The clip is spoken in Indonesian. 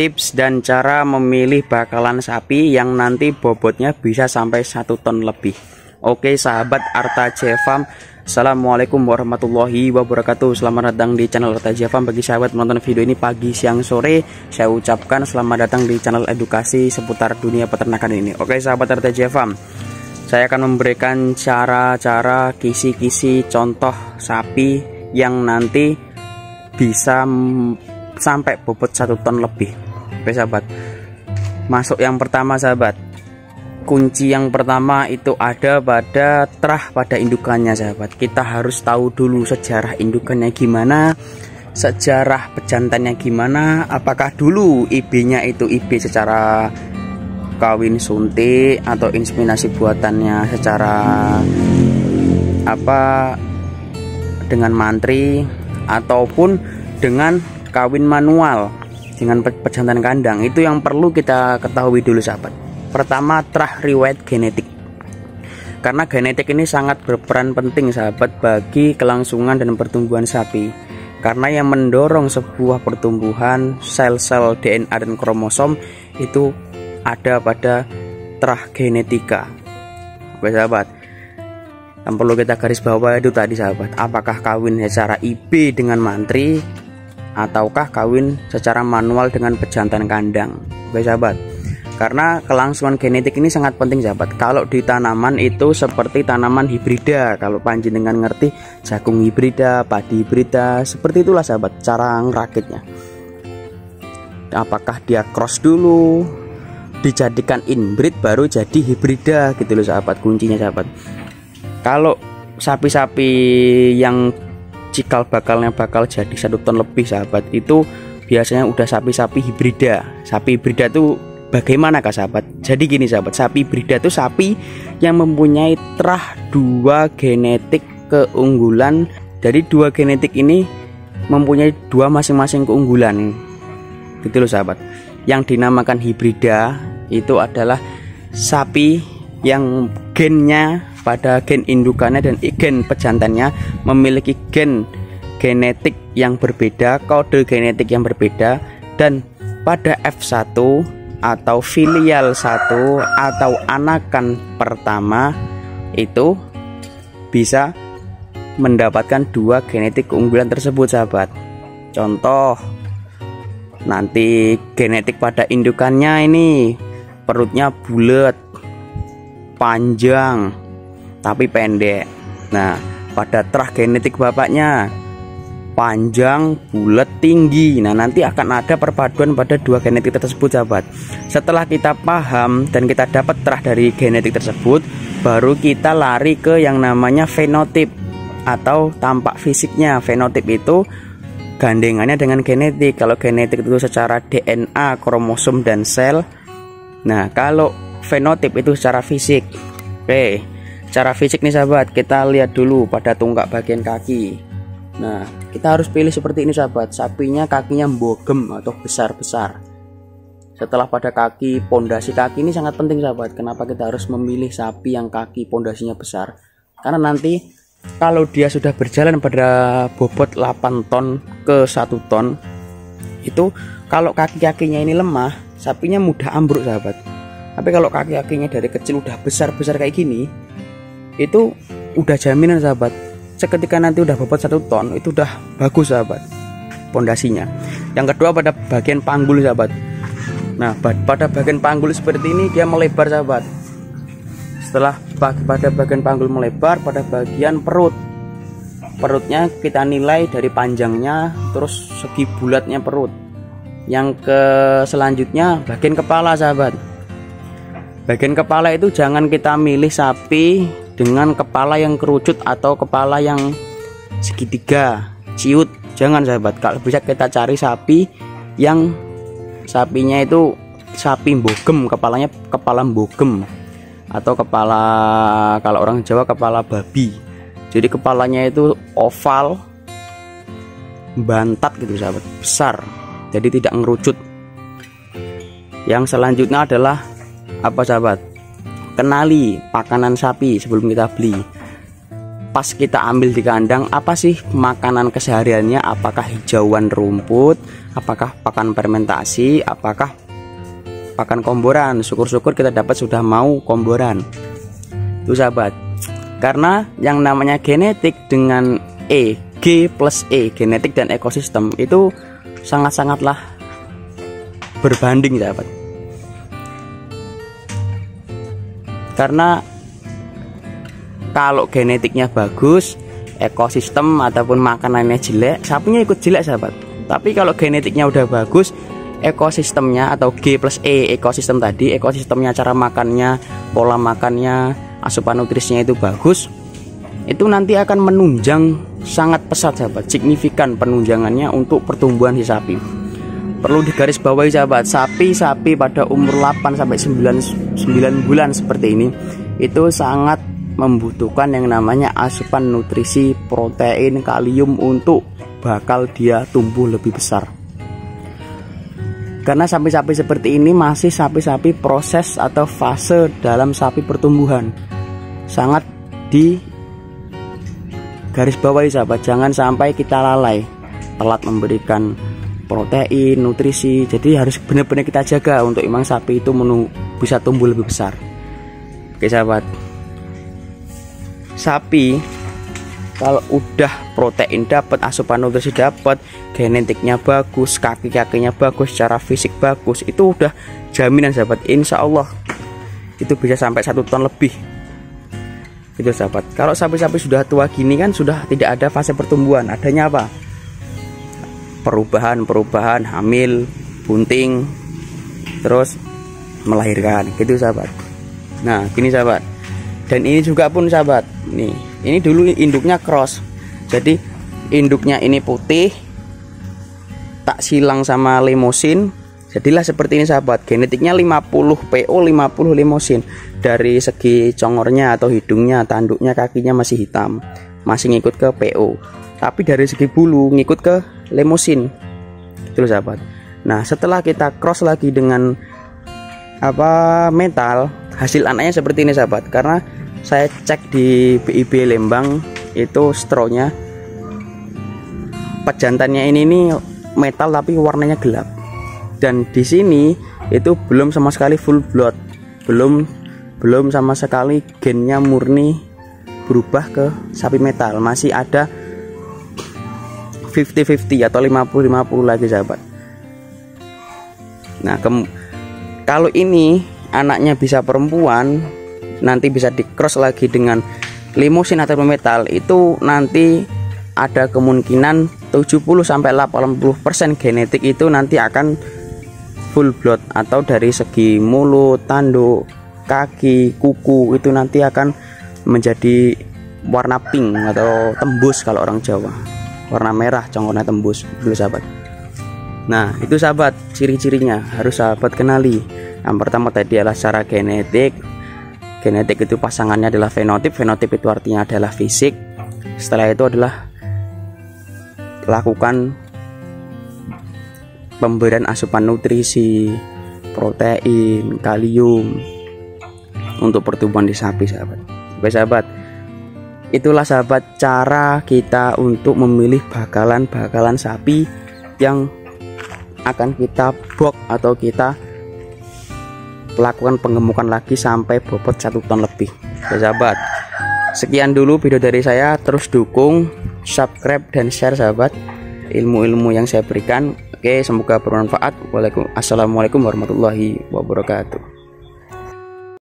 tips dan cara memilih bakalan sapi yang nanti bobotnya bisa sampai 1 ton lebih. Oke sahabat Artaja Farm, assalamualaikum warahmatullahi wabarakatuh. Selamat datang di channel Artaja Farm. Bagi sahabat menonton video ini pagi, siang, sore, saya ucapkan selamat datang di channel edukasi seputar dunia peternakan ini. Oke sahabat Artaja Farm, saya akan memberikan cara-cara kisi-kisi contoh sapi yang nanti bisa sampai bobot 1 ton lebih. Oke sahabat, masuk yang pertama sahabat. Kunci yang pertama itu ada pada terah pada indukannya sahabat. Kita harus tahu dulu sejarah indukannya gimana, sejarah pejantannya gimana, apakah dulu IB-nya itu IB secara kawin suntik atau inseminasi buatannya secara dengan mantri ataupun dengan kawin manual dengan pejantan kandang. Itu yang perlu kita ketahui dulu sahabat. Pertama, terah riwayat genetik, karena genetik ini sangat berperan penting sahabat bagi kelangsungan dan pertumbuhan sapi, karena yang mendorong sebuah pertumbuhan sel-sel DNA dan kromosom itu ada pada terah genetika. Oke sahabat, yang perlu kita garis bawah itu tadi sahabat, apakah kawin secara IB dengan mantri ataukah kawin secara manual dengan pejantan kandang. Oke sahabat, karena kelangsungan genetik ini sangat penting sahabat. Kalau di tanaman itu seperti tanaman hibrida, kalau panjenengan ngerti jagung hibrida, padi hibrida, seperti itulah sahabat cara ngerakitnya. Apakah dia cross dulu, dijadikan inbreed baru jadi hibrida gitu loh sahabat, kuncinya sahabat. Kalau sapi-sapi yang cikal bakalnya bakal jadi 1 ton lebih sahabat, itu biasanya udah sapi-sapi hibrida. Sapi hibrida tuh bagaimana kah sahabat? Jadi gini sahabat, sapi hibrida itu sapi yang mempunyai terah 2 genetik keunggulan. Jadi 2 genetik ini mempunyai 2 masing-masing keunggulan gitu loh sahabat. Yang dinamakan hibrida itu adalah sapi yang gennya pada gen indukannya dan gen pejantannya memiliki gen genetik yang berbeda, kode genetik yang berbeda, dan pada F1 atau filial 1 atau anakan pertama itu bisa mendapatkan 2 genetik keunggulan tersebut sahabat. Contoh, nanti genetik pada indukannya ini perutnya bulat, panjang tapi pendek. Nah, pada terah genetik bapaknya panjang, bulat, tinggi. Nah, nanti akan ada perpaduan pada 2 genetik tersebut sahabat. Setelah kita paham dan kita dapat terah dari genetik tersebut, baru kita lari ke yang namanya fenotip atau tampak fisiknya. Fenotip itu gandengannya dengan genetik. Kalau genetik itu secara DNA, kromosom dan sel. Nah, kalau fenotip itu secara fisik. Oke, secara fisik nih sahabat, kita lihat dulu pada tunggak bagian kaki. Nah, kita harus pilih seperti ini sahabat. Sapinya kakinya bogem atau besar-besar. Setelah pada kaki, pondasi kaki ini sangat penting sahabat. Kenapa kita harus memilih sapi yang kaki pondasinya besar? Karena nanti kalau dia sudah berjalan pada bobot 8 ton ke 1 ton, itu kalau kaki-kakinya ini lemah, sapinya mudah ambruk sahabat. Tapi kalau kaki-kakinya dari kecil udah besar-besar kayak gini, itu udah jaminan sahabat, seketika nanti udah bobot 1 ton itu udah bagus sahabat pondasinya. Yang kedua pada bagian panggul sahabat. Nah, pada bagian panggul seperti ini dia melebar sahabat. Setelah pada bagian panggul melebar, pada bagian perutnya kita nilai dari panjangnya, terus segi bulatnya perut. Yang ke selanjutnya bagian kepala sahabat. Bagian kepala itu jangan kita milih sapi dengan kepala yang kerucut atau kepala yang segitiga, ciut. Jangan sahabat. Kalau bisa kita cari sapi yang sapinya itu sapi bogem, kepalanya kepala bogem, atau kepala, kalau orang Jawa kepala babi. Jadi kepalanya itu oval, bantat gitu sahabat, besar, jadi tidak ngerucut. Yang selanjutnya adalah apa sahabat? Kenali pakanan sapi sebelum kita beli. pas kita ambil di kandang, apa sih makanan kesehariannya, apakah hijauan rumput, apakah pakan fermentasi, apakah pakan komboran. Syukur-syukur kita dapat sudah mau komboran itu sahabat. Karena yang namanya genetik dengan G plus E, genetik dan ekosistem, itu sangat-sangatlah berbanding sahabat. Karena kalau genetiknya bagus, ekosistem ataupun makanannya jelek, sapinya ikut jelek sahabat. Tapi kalau genetiknya udah bagus, ekosistemnya atau G plus E, ekosistem tadi, ekosistemnya, cara makannya, pola makannya, asupan nutrisinya itu bagus, itu nanti akan menunjang sangat pesat sahabat, signifikan penunjangannya untuk pertumbuhan si sapi. Perlu digarisbawahi sahabat, sapi-sapi pada umur 8 sampai 9 bulan seperti ini itu sangat membutuhkan yang namanya asupan nutrisi, protein, kalium untuk bakal dia tumbuh lebih besar. Karena sapi-sapi seperti ini masih sapi-sapi proses atau fase dalam sapi pertumbuhan. Sangat di garis bawahi sahabat, jangan sampai kita lalai telat memberikan protein, nutrisi. Jadi harus benar-benar kita jaga untuk emang sapi itu bisa tumbuh lebih besar. Oke sahabat, sapi kalau udah protein dapat, asupan nutrisi dapat, genetiknya bagus, kaki-kakinya bagus, secara fisik bagus, itu udah jaminan sahabat, insya Allah itu bisa sampai 1 ton lebih itu sahabat. Kalau sapi-sapi sudah tua gini kan sudah tidak ada fase pertumbuhan, adanya apa? Perubahan, hamil, bunting, terus melahirkan gitu sahabat. Nah gini sahabat, dan ini juga pun sahabat, nih ini dulu induknya cross, jadi induknya ini putih tak silang sama limosin, jadilah seperti ini sahabat. Genetiknya 50 PO, 50 limosin. Dari segi congornya atau hidungnya, tanduknya, kakinya masih hitam, masih ngikut ke PO, tapi dari segi bulu ngikut ke limosin gitu sahabat. Nah setelah kita cross lagi dengan metal, hasil anaknya seperti ini sahabat. Karena saya cek di BIB Lembang itu stronya, pejantannya ini metal tapi warnanya gelap, dan di sini itu belum sama sekali full blood, belum sama sekali gennya murni berubah ke sapi metal, masih ada 50-50 atau 50-50 lagi sahabat. Nah kalau ini anaknya bisa perempuan, nanti bisa di cross lagi dengan limosin atau metal, itu nanti ada kemungkinan 70-80% genetik itu nanti akan full blood, atau dari segi mulut, tanduk, kaki, kuku itu nanti akan menjadi warna pink atau tembus kalau orang Jawa, warna merah, congornya tembus dulu sahabat. Nah itu sahabat ciri-cirinya harus sahabat kenali. Yang pertama tadi adalah secara genetik. Genetik itu pasangannya adalah fenotip, fenotip itu artinya adalah fisik. Setelah itu adalah lakukan pemberian asupan nutrisi, protein, kalium untuk pertumbuhan di sapi sahabat. Oke sahabat, itulah sahabat cara kita untuk memilih bakalan sapi yang akan kita box atau kita lakukan penggemukan lagi sampai bobot 1 ton lebih. Oke sahabat, sekian dulu video dari saya. Terus dukung, subscribe dan share sahabat ilmu-ilmu yang saya berikan. Oke, semoga bermanfaat. Assalamualaikum warahmatullahi wabarakatuh.